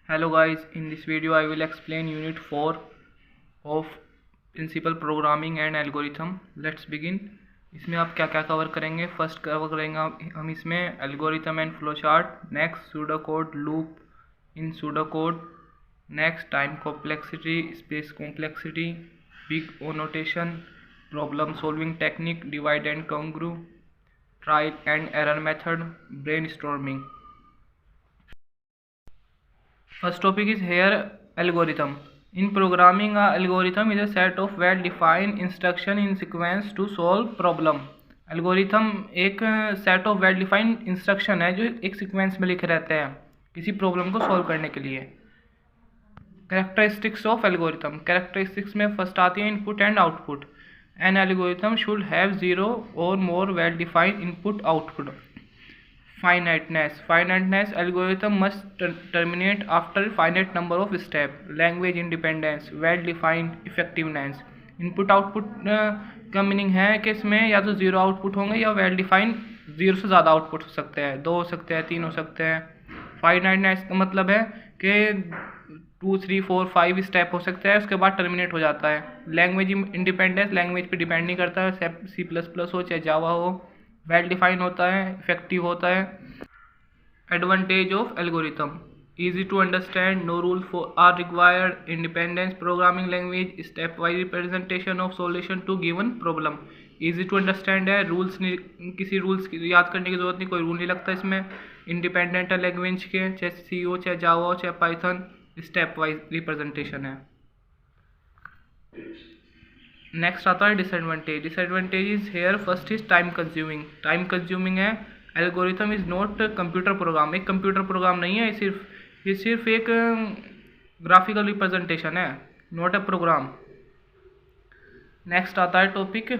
Hello guys, in this video I will explain unit 4 of principal programming and algorithm. Let's begin. इसमें आप क्या क्या cover करेंगे? First cover करेंगे हम इसमें algorithm and flow chart, next pseudo code, loop in pseudo code, next time complexity, space complexity, big O notation, problem solving technique, divide and conquer, trial and error method, brainstorming. First topic is here algorithm. In programming, a algorithm is a set of well-defined instruction in sequence to solve problem. Algorithm एक set of well-defined instruction है जो एक sequence में लिखे रहते हैं किसी problem को solve करने के लिए. Characteristics of algorithm. Characteristics में first आती है input and output. An algorithm should have 0 or more well-defined input-output. Finiteness algorithm must terminate after finite number of steps. Language independence, well defined effectiveness. Input output का meaning है कि इसमें या तो zero output होंगे या वेल डिफाइंड ज़ीरो से ज़्यादा आउटपुट हो सकते हैं, 2 हो सकते हैं, 3 हो सकते हैं. फाइनाइटनेस का मतलब है कि 2, 3, 4, 5 स्टेप हो सकते हैं, उसके बाद टर्मिनेट हो जाता है. लैंग्वेज इंडिपेंडेंस, लैंग्वेज पे डिपेंड नहीं करता है, C++ हो चाहे जावा हो, वेल डिफाइन होता है, इफेक्टिव होता है. Advantage of algorithm: easy to understand, no rules are required, independence, programming language, stepwise representation of solution to given problem. easy to understand है, रूल्स नहीं, किसी रूल्स याद करने की जरूरत नहीं, कोई रूल नहीं लगता इसमें. इंडिपेंडेंट है लैंग्वेज के, चाहे सी हो, चाहे जावा हो, चाहे पाइथन. स्टेप वाइज रिप्रेजेंटेशन है. नेक्स्ट आता है disadvantage. Disadvantage is here first is time consuming है. Algorithm is not computer program, एक कंप्यूटर प्रोग्राम नहीं है, ये सिर्फ एक ग्राफिकल रिप्रेजेंटेशन है, नॉट ए प्रोग्राम. नेक्स्ट आता है topic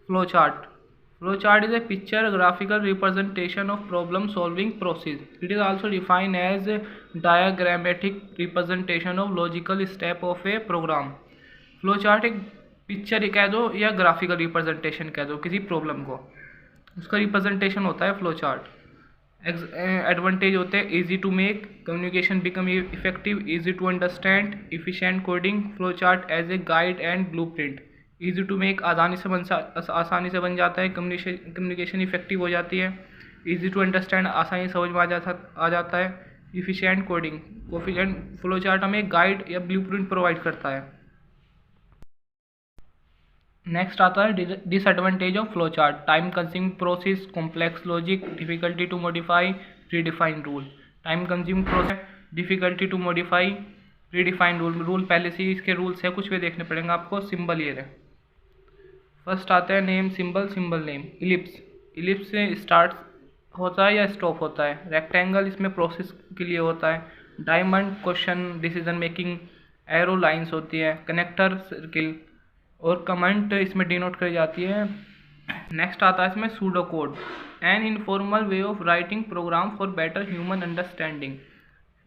flow chart is a picture graphical representation of problem solving process. It is also defined as diagrammatic representation of logical step of a program. Flow chart एक picture कह दो या graphical representation कह दो किसी problem को, उसका representation होता है फ्लो चार्ट. एडवांटेज होते हैं easy to make, communication become effective, easy to understand, efficient coding, flow chart as a guide and blueprint. Easy to make आसानी से बन जाता है, कम्युनिकेशन इफेक्टिव हो जाती है. इजी टू अंडरस्टैंड, आसानी समझ में आ जाता है. इफिशिएंट कोडिंग, फ्लो चार्ट हमें एक गाइड या ब्लूप्रिंट प्रोवाइड करता है. नेक्स्ट आता है disadvantage of flow chart: time consuming process, complex logic, difficulty to modify predefined rule. Time consuming process, difficulty to modify predefined rule पहले से ही इसके रूल्स है, कुछ भी देखने पड़ेंगे आपको. सिंबल ये है. फर्स्ट आता है नेम सिंबल नेम. इलिप्स से स्टार्ट होता है या स्टॉप होता है. रेक्टेंगल इसमें प्रोसेस के लिए होता है. Diamond question decision making, arrow lines होती है. कनेक्टर सर्किल और कमेंट इसमें डिनोट करी जाती है. नेक्स्ट आता है इसमें pseudo code, an informal way of writing program for better human understanding.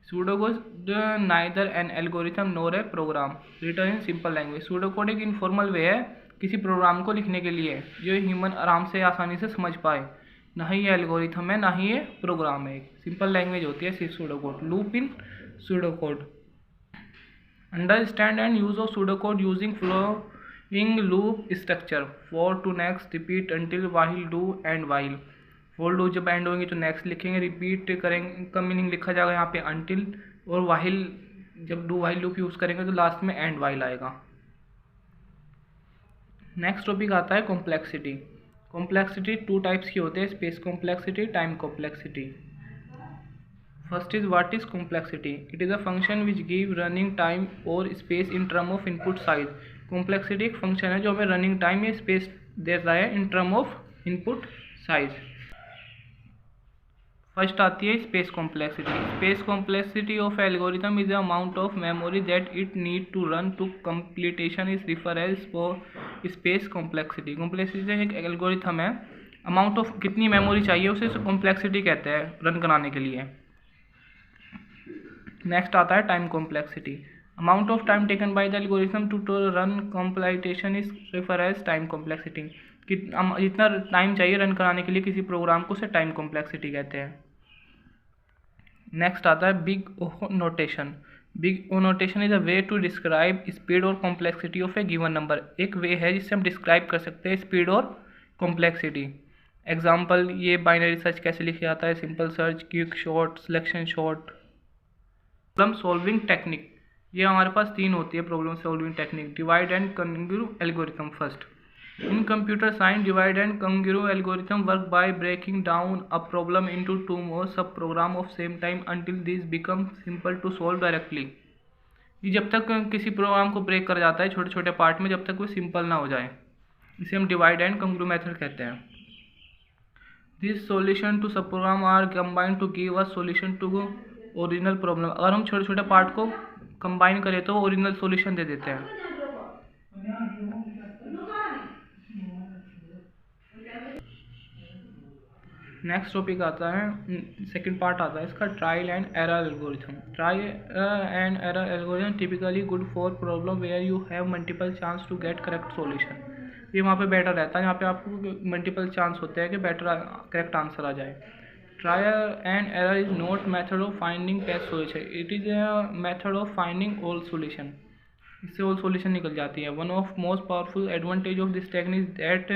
Pseudo code neither an algorithm nor a program, written in simple language. Pseudo code एक informal way है किसी प्रोग्राम को लिखने के लिए जो ह्यूमन आराम से आसानी से समझ पाए. ना ही ये एल्गोरिथम है, ना ही ये प्रोग्राम है, एक सिंपल लैंग्वेज होती है सिर्फ pseudo code. Loop in pseudo code: understand and use of pseudo code using flowing loop structure. For to next, repeat until, while do and while. For do जब end होंगे तो next लिखेंगे, repeat करेंगे का meaning लिखा जाएगा यहाँ पे अंटिल, और वाइल जब डू वाइल लूप यूज़ करेंगे तो लास्ट में एंड वाइल आएगा. नेक्स्ट टॉपिक आता है कॉम्प्लेक्सिटी 2 टाइप्स की होते हैं: space complexity, time complexity. First is what is complexity. It is a function which give running time और space in term of input size. Complexity एक function है जो हमें रनिंग टाइम या स्पेस देता है in term of input size. First आती है space complexity of algorithm is the amount of memory that it need to run to completion is refer as for space complexity. Complexity एक algorithm है, amount of कितनी memory चाहिए उसे complexity कहते हैं run कराने के लिए. नेक्स्ट आता है time complexity. Amount of time taken by the algorithm to run completion is refer as time complexity. जितना टाइम चाहिए रन कराने के लिए किसी प्रोग्राम को उसे टाइम कॉम्प्लेक्सिटी कहते हैं. नेक्स्ट आता है big O notation. Big O notation is a way to describe speed और complexity of a given number. एक वे है जिससे हम डिस्क्राइब कर सकते हैं स्पीड और कॉम्प्लेक्सिटी। एग्जाम्पल, ये बाइनरी सर्च कैसे लिखा जाता है, simple search, quick sort, selection sort. Problem solving technique, ये हमारे पास 3 होती है problem solving technique. Divide and conquer algorithm first. In computer science, divide and congruent algorithm work by breaking down a problem into 2 more subprogram of same time until these become simple to solve directly। ये जब तक किसी programme को break कर जाता है छोटे छोटे पार्ट में, जब तक वो सिंपल ना हो जाए, इसे हम डिवाइड एंड कंग्रू मेथड कहते हैं। This solution to sub program are combine to give a solution to original problem. अगर हम छोटे छोटे पार्ट को कंबाइन करें तो ओरिजिनल सॉल्यूशन दे देते हैं। नेक्स्ट टॉपिक आता है, सेकंड पार्ट आता है इसका, trial and error algorithm. Trial and error algorithm typically good for problem where you have multiple chance to get correct solution. ये वहाँ पे बेटर रहता है, यहाँ पे आपको मल्टीपल चांस होते हैं कि बेटर करेक्ट आंसर आ जाए। Trial and error is not method of finding best solution, it is a method of finding all solution. इससे ऑल सॉल्यूशन निकल जाती है। One of most powerful advantage of this technique that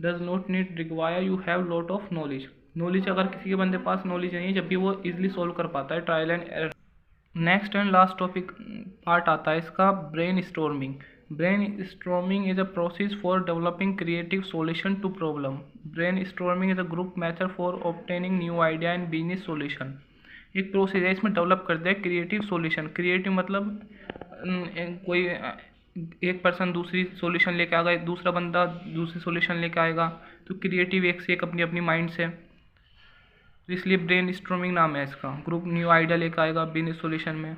does not need require you have lot of knowledge. Knowledge अगर किसी के बंदे पास knowledge नहीं है, जब भी वो इजीली सॉल्व कर पाता है trial and error. Next and last topic part आता है इसका, brainstorming. Brainstorming is a process for developing creative solution to problem. Brainstorming is a group method for obtaining new idea and business solution. एक process है, इसमें develop करते हैं creative solution. Creative मतलब कोई एक person दूसरी solution लेके आएगा, दूसरा बंदा दूसरी सॉल्यूशन लेके आएगा, तो क्रिएटिव एक से एक अपनी अपनी माइंड से, तो इसलिए ब्रेन स्टॉर्मिंग नाम है इसका। ग्रुप न्यू आइडिया लेकर आएगा बिजनेस सॉल्यूशन में।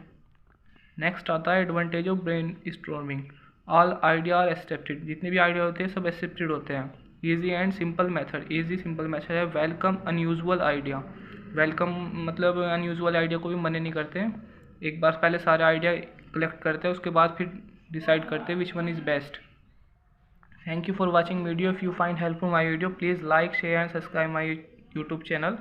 नेक्स्ट आता है advantage of brainstorming. All idea are accepted, जितने भी आइडिया होते हैं सब एक्सेप्टेड होते हैं। Easy and simple method, easy simple method है। वेलकम अनयूजुअल आइडिया, वेलकम मतलब अनयूजुअल आइडिया को भी मना नहीं करते। एक बार पहले सारे आइडिया कलेक्ट करते हैं, उसके बाद फिर डिसाइड करते हैं which one is best. Thank you for watching video. If you find helpful my video, please like, share and subscribe my YouTube channel.